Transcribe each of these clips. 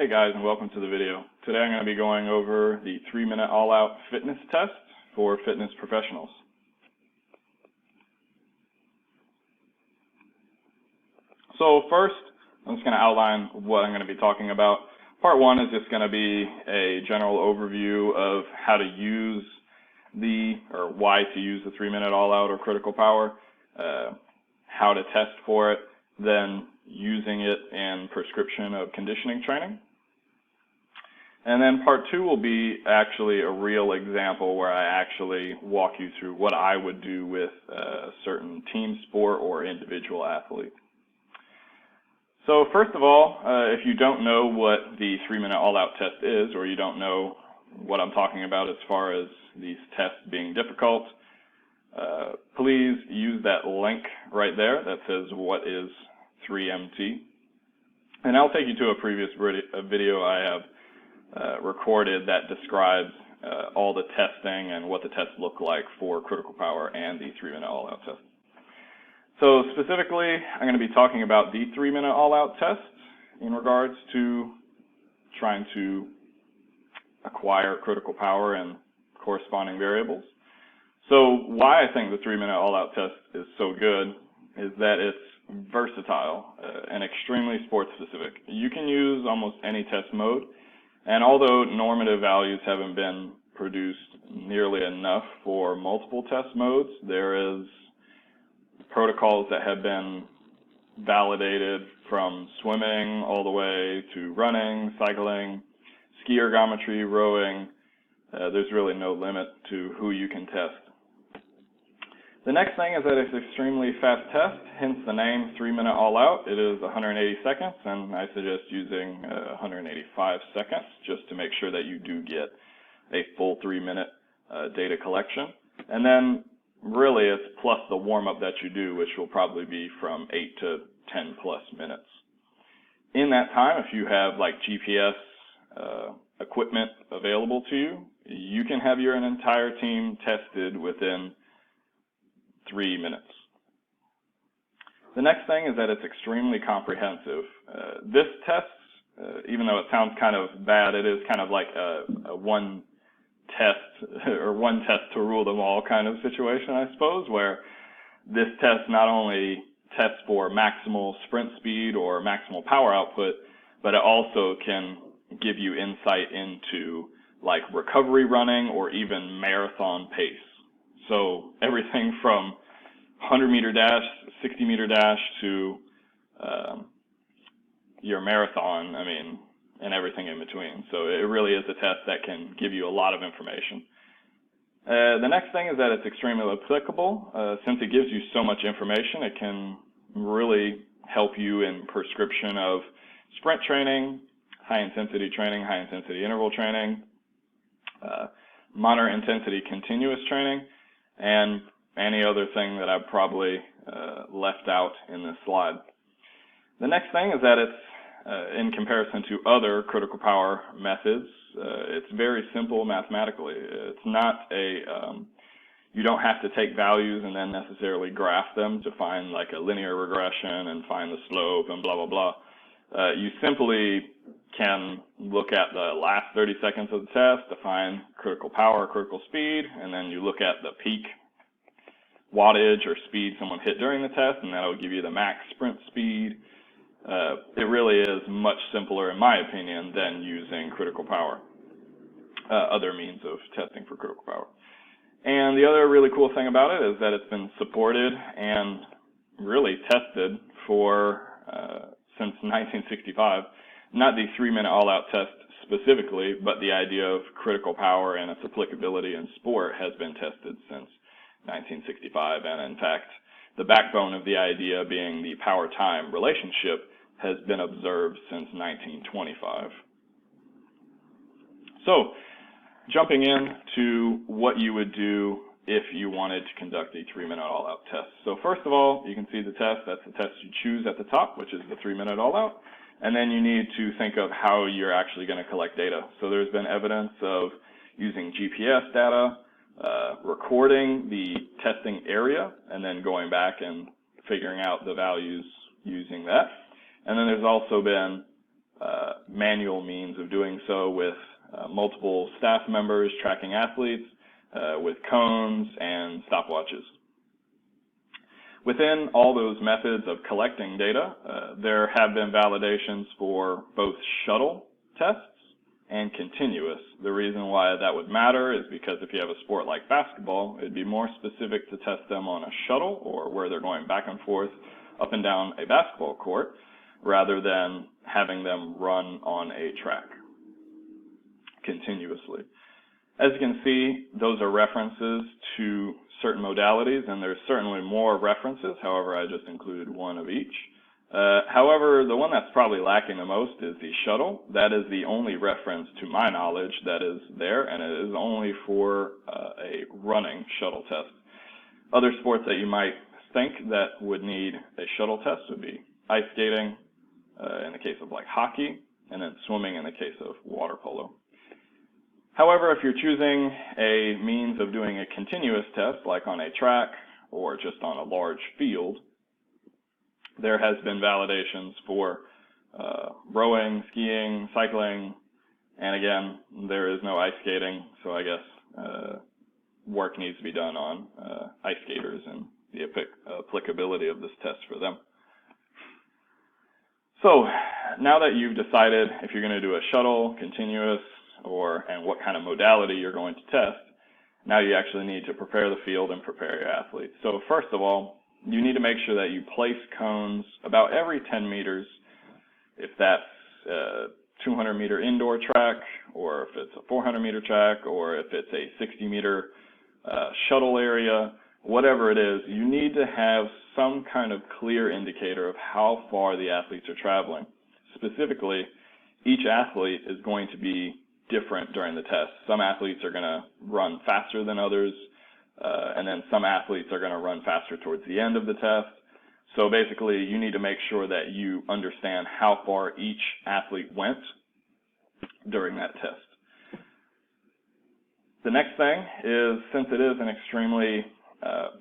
Hey guys, and welcome to the video. Today I'm going to be going over the 3-minute all-out fitness test for fitness professionals. So first, I'm just going to outline what I'm going to be talking about. Part one is just going to be a general overview of how to use why to use the 3-minute all-out or critical power, how to test for it, then using it in prescription of conditioning training. And then part two will be actually a real example where I actually walk you through what I would do with a certain team sport or individual athlete. So first of all, if you don't know what the 3-minute all-out test is, or you don't know what I'm talking about as far as these tests being difficult, please use that link right there that says what is 3MT. And I'll take you to a previous video I have recorded that describes all the testing and what the tests look like for critical power and the 3-minute all-out test. So specifically, I'm going to be talking about the 3-minute all-out test in regards to trying to acquire critical power and corresponding variables. So why I think the 3-minute all-out test is so good is that it's versatile and extremely sport specific. You can use almost any test mode, and although normative values haven't been produced nearly enough for multiple test modes, there is protocols that have been validated from swimming all the way to running, cycling, ski ergometry, rowing. There's really no limit to who you can test. The next thing is that it's an extremely fast test, hence the name 3-minute all-out. It is 180 seconds, and I suggest using 185 seconds just to make sure that you do get a full 3-minute data collection. And then really it's plus the warm-up that you do, which will probably be from 8 to 10 plus minutes. In that time, if you have like GPS equipment available to you, you can have your entire team tested within 3 minutes. The next thing is that it's extremely comprehensive. This test, even though it sounds kind of bad, it is kind of like a one test or one test to rule them all kind of situation, I suppose, where this test not only tests for maximal sprint speed or maximal power output, but it also can give you insight into like recovery running or even marathon pace. So everything from 100-meter dash, 60-meter dash to your marathon, and everything in between. So it really is a test that can give you a lot of information. The next thing is that it's extremely applicable. Since it gives you so much information, it can really help you in prescription of sprint training, high-intensity training, high-intensity interval training, moderate intensity continuous training, and any other thing that I've probably left out in this slide. The next thing is that it's, in comparison to other critical power methods, it's very simple mathematically. It's not you don't have to take values and then necessarily graph them to find like a linear regression and find the slope and blah, blah, blah. You simply can look at the last 30 seconds of the test to find critical power, critical speed, and then you look at the peak wattage or speed someone hit during the test, and that'll give you the max sprint speed. It really is much simpler, in my opinion, than using critical power, other means of testing for critical power. And the other really cool thing about it is that it's been supported and really tested for since 1965. Not the 3-minute all-out test specifically, but the idea of critical power and its applicability in sport has been tested since 1965. And in fact, the backbone of the idea being the power-time relationship has been observed since 1925. So, jumping into what you would do if you wanted to conduct a 3-minute all-out test. So first of all, you can see the test. That's the test you choose at the top, which is the 3-minute all-out. And then you need to think of how you're actually going to collect data. So there's been evidence of using GPS data, recording the testing area, and then going back and figuring out the values using that. And then there's also been manual means of doing so with multiple staff members tracking athletes, with cones and stopwatches. Within all those methods of collecting data, there have been validations for both shuttle tests and continuous. The reason why that would matter is because if you have a sport like basketball, it'd be more specific to test them on a shuttle, or where they're going back and forth up and down a basketball court, rather than having them run on a track continuously. As you can see, those are references to certain modalities, and there's certainly more references. However, I just included one of each. However, the one that's probably lacking the most is the shuttle. That is the only reference, to my knowledge, that is there, and it is only for a running shuttle test. Other sports that you might think that would need a shuttle test would be ice skating, in the case of like hockey, and then swimming in the case of water polo. However, if you're choosing a means of doing a continuous test, like on a track or just on a large field, there has been validations for rowing, skiing, cycling, and again, there is no ice skating, so I guess work needs to be done on ice skaters and the applicability of this test for them. So now that you've decided if you're going to do a shuttle, continuous, and what kind of modality you're going to test, now you actually need to prepare the field and prepare your athletes. So first of all, you need to make sure that you place cones about every 10 meters, if that's a 200-meter indoor track, or if it's a 400-meter track, or if it's a 60-meter shuttle area, whatever it is, you need to have some kind of clear indicator of how far the athletes are traveling. Specifically, each athlete is going to be different during the test. Some athletes are going to run faster than others, and then some athletes are going to run faster towards the end of the test. So basically, you need to make sure that you understand how far each athlete went during that test. The next thing is, since it is an extremely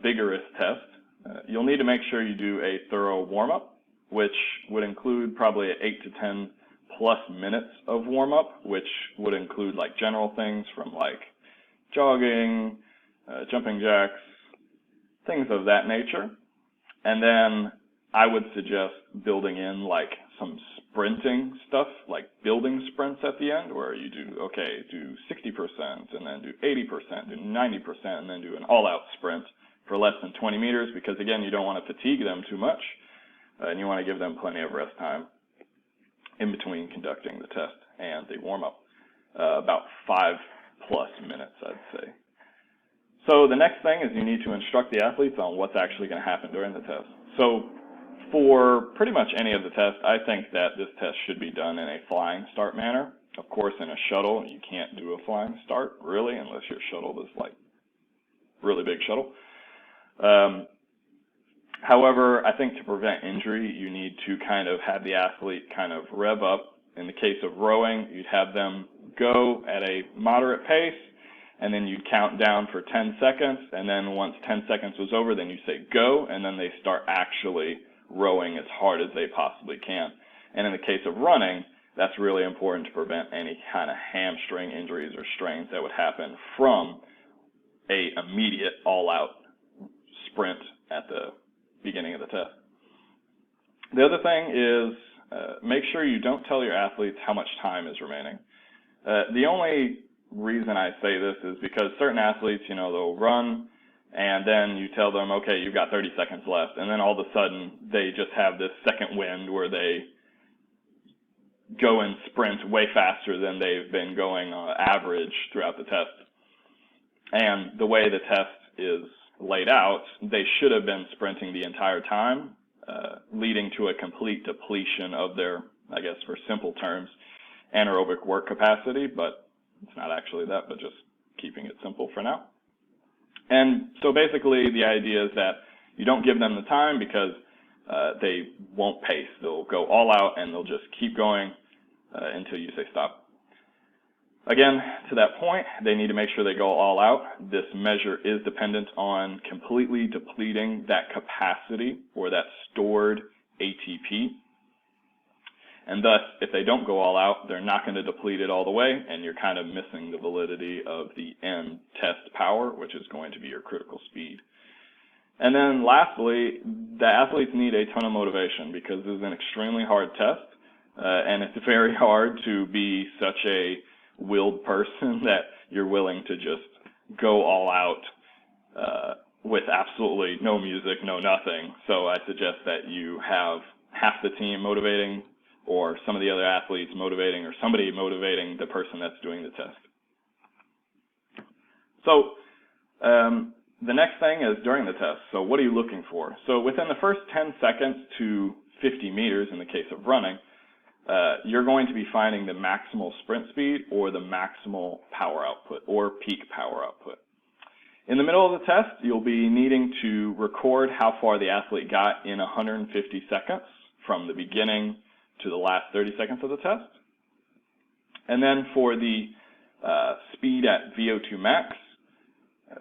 vigorous test, you'll need to make sure you do a thorough warm-up, which would include probably 8 to 10 plus minutes of warm-up, which would include like general things from like jogging, jumping jacks, things of that nature. And then I would suggest building in like some sprinting stuff, like building sprints at the end, where you do 60% and then do 80%, do 90%, and then do an all-out sprint for less than 20 meters, because again, you don't want to fatigue them too much, and you want to give them plenty of rest time in between conducting the test and the warm-up, about 5+ minutes, I'd say. So the next thing is you need to instruct the athletes on what's actually going to happen during the test. So for pretty much any of the tests, I think that this test should be done in a flying start manner. Of course, in a shuttle, you can't do a flying start, really, unless your shuttle is like really big shuttle. However, I think to prevent injury, you need to kind of have the athlete kind of rev up. In the case of rowing, you'd have them go at a moderate pace, and then you'd count down for 10 seconds, and then once 10 seconds was over, then you say go, and then they start actually rowing as hard as they possibly can. And in the case of running, that's really important to prevent any kind of hamstring injuries or strains that would happen from a immediate all-out sprint at the beginning of the test. The other thing is make sure you don't tell your athletes how much time is remaining. The only reason I say this is because certain athletes, they'll run and then you tell them, okay, you've got 30 seconds left, and then all of a sudden they just have this second wind where they go and sprint way faster than they've been going on average throughout the test. And the way the test is laid out, they should have been sprinting the entire time, leading to a complete depletion of their, I guess for simple terms, anaerobic work capacity, but it's not actually that, but just keeping it simple for now. And so basically the idea is that you don't give them the time because they won't pace. They'll go all out and they'll just keep going until you say stop. Again, to that point, they need to make sure they go all out. This measure is dependent on completely depleting that capacity or that stored ATP. And thus, if they don't go all out, they're not going to deplete it all the way, and you're kind of missing the validity of the end test power, which is going to be your critical speed. And then lastly, the athletes need a ton of motivation because this is an extremely hard test, and it's very hard to be such a willed person that you're willing to just go all out with absolutely no music, no nothing. So I suggest that you have half the team motivating, or some of the other athletes motivating, or somebody motivating the person that's doing the test. So the next thing is during the test. So what are you looking for? So within the first 10 seconds to 50 meters in the case of running, you're going to be finding the maximal sprint speed or the maximal power output or peak power output. In the middle of the test, you'll be needing to record how far the athlete got in 150 seconds from the beginning to the last 30 seconds of the test. And then for the speed at VO2 max,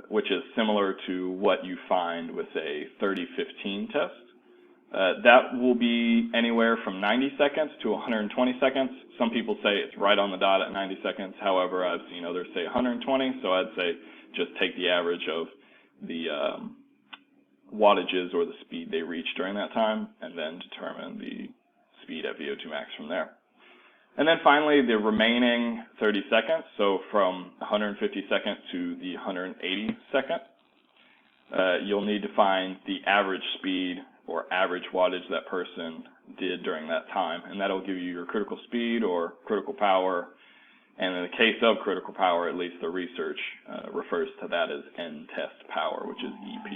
which is similar to what you find with a 30-15 test, that will be anywhere from 90 seconds to 120 seconds. Some people say it's right on the dot at 90 seconds. However, I've seen others say 120, so I'd say just take the average of the wattages or the speed they reach during that time, and then determine the speed at VO2 max from there. And then finally, the remaining 30 seconds, so from 150 seconds to the 180 second, you'll need to find the average speed or average wattage that person did during that time, and that'll give you your critical speed or critical power. And in the case of critical power, at least the research refers to that as end test power, which is EP.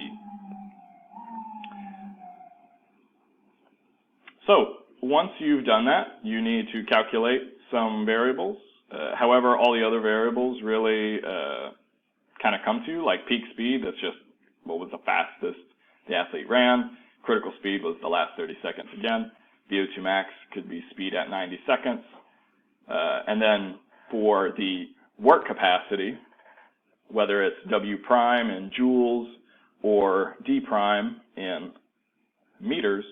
So once you've done that, you need to calculate some variables. However, all the other variables really kind of come to you, like peak speed, that's just what was the fastest the athlete ran. Critical speed was the last 30 seconds again. VO2 max could be speed at 90 seconds. And then for the work capacity, whether it's W prime in joules or D prime in meters,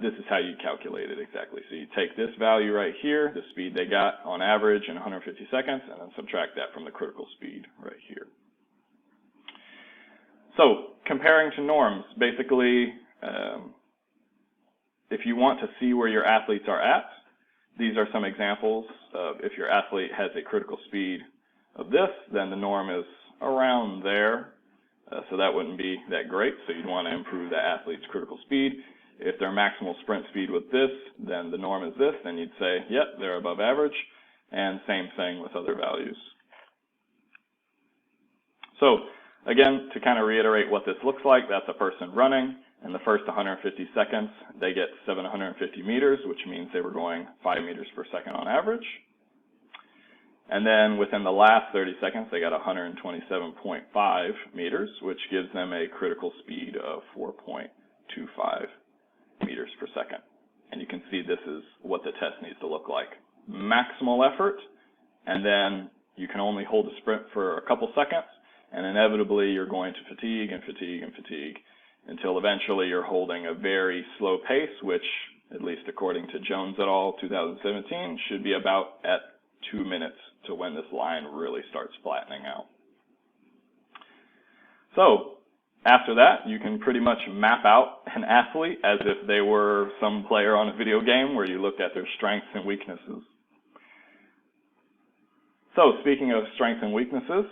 this is how you calculate it exactly. So you take this value right here, the speed they got on average in 150 seconds, and then subtract that from the critical speed right here. So comparing to norms, basically, if you want to see where your athletes are at, these are some examples of if your athlete has a critical speed of this, then the norm is around there. So that wouldn't be that great. So you'd want to improve that athlete's critical speed. If their maximal sprint speed was this, then the norm is this, then you'd say, yep, they're above average. And same thing with other values. So again, to kind of reiterate what this looks like, that's a person running. In the first 150 seconds, they get 750 meters, which means they were going 5 meters per second on average. And then within the last 30 seconds, they got 127.5 meters, which gives them a critical speed of 4.25 meters per second. And you can see this is what the test needs to look like. Maximal effort, and then you can only hold a sprint for a couple seconds, and inevitably you're going to fatigue and fatigue and fatigue until eventually you're holding a very slow pace, which, at least according to Jones et al. 2017, should be about at 2 minutes to when this line really starts flattening out. So after that, you can pretty much map out an athlete as if they were some player on a video game where you looked at their strengths and weaknesses. So speaking of strengths and weaknesses,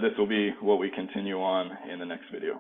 this will be what we continue on in the next video.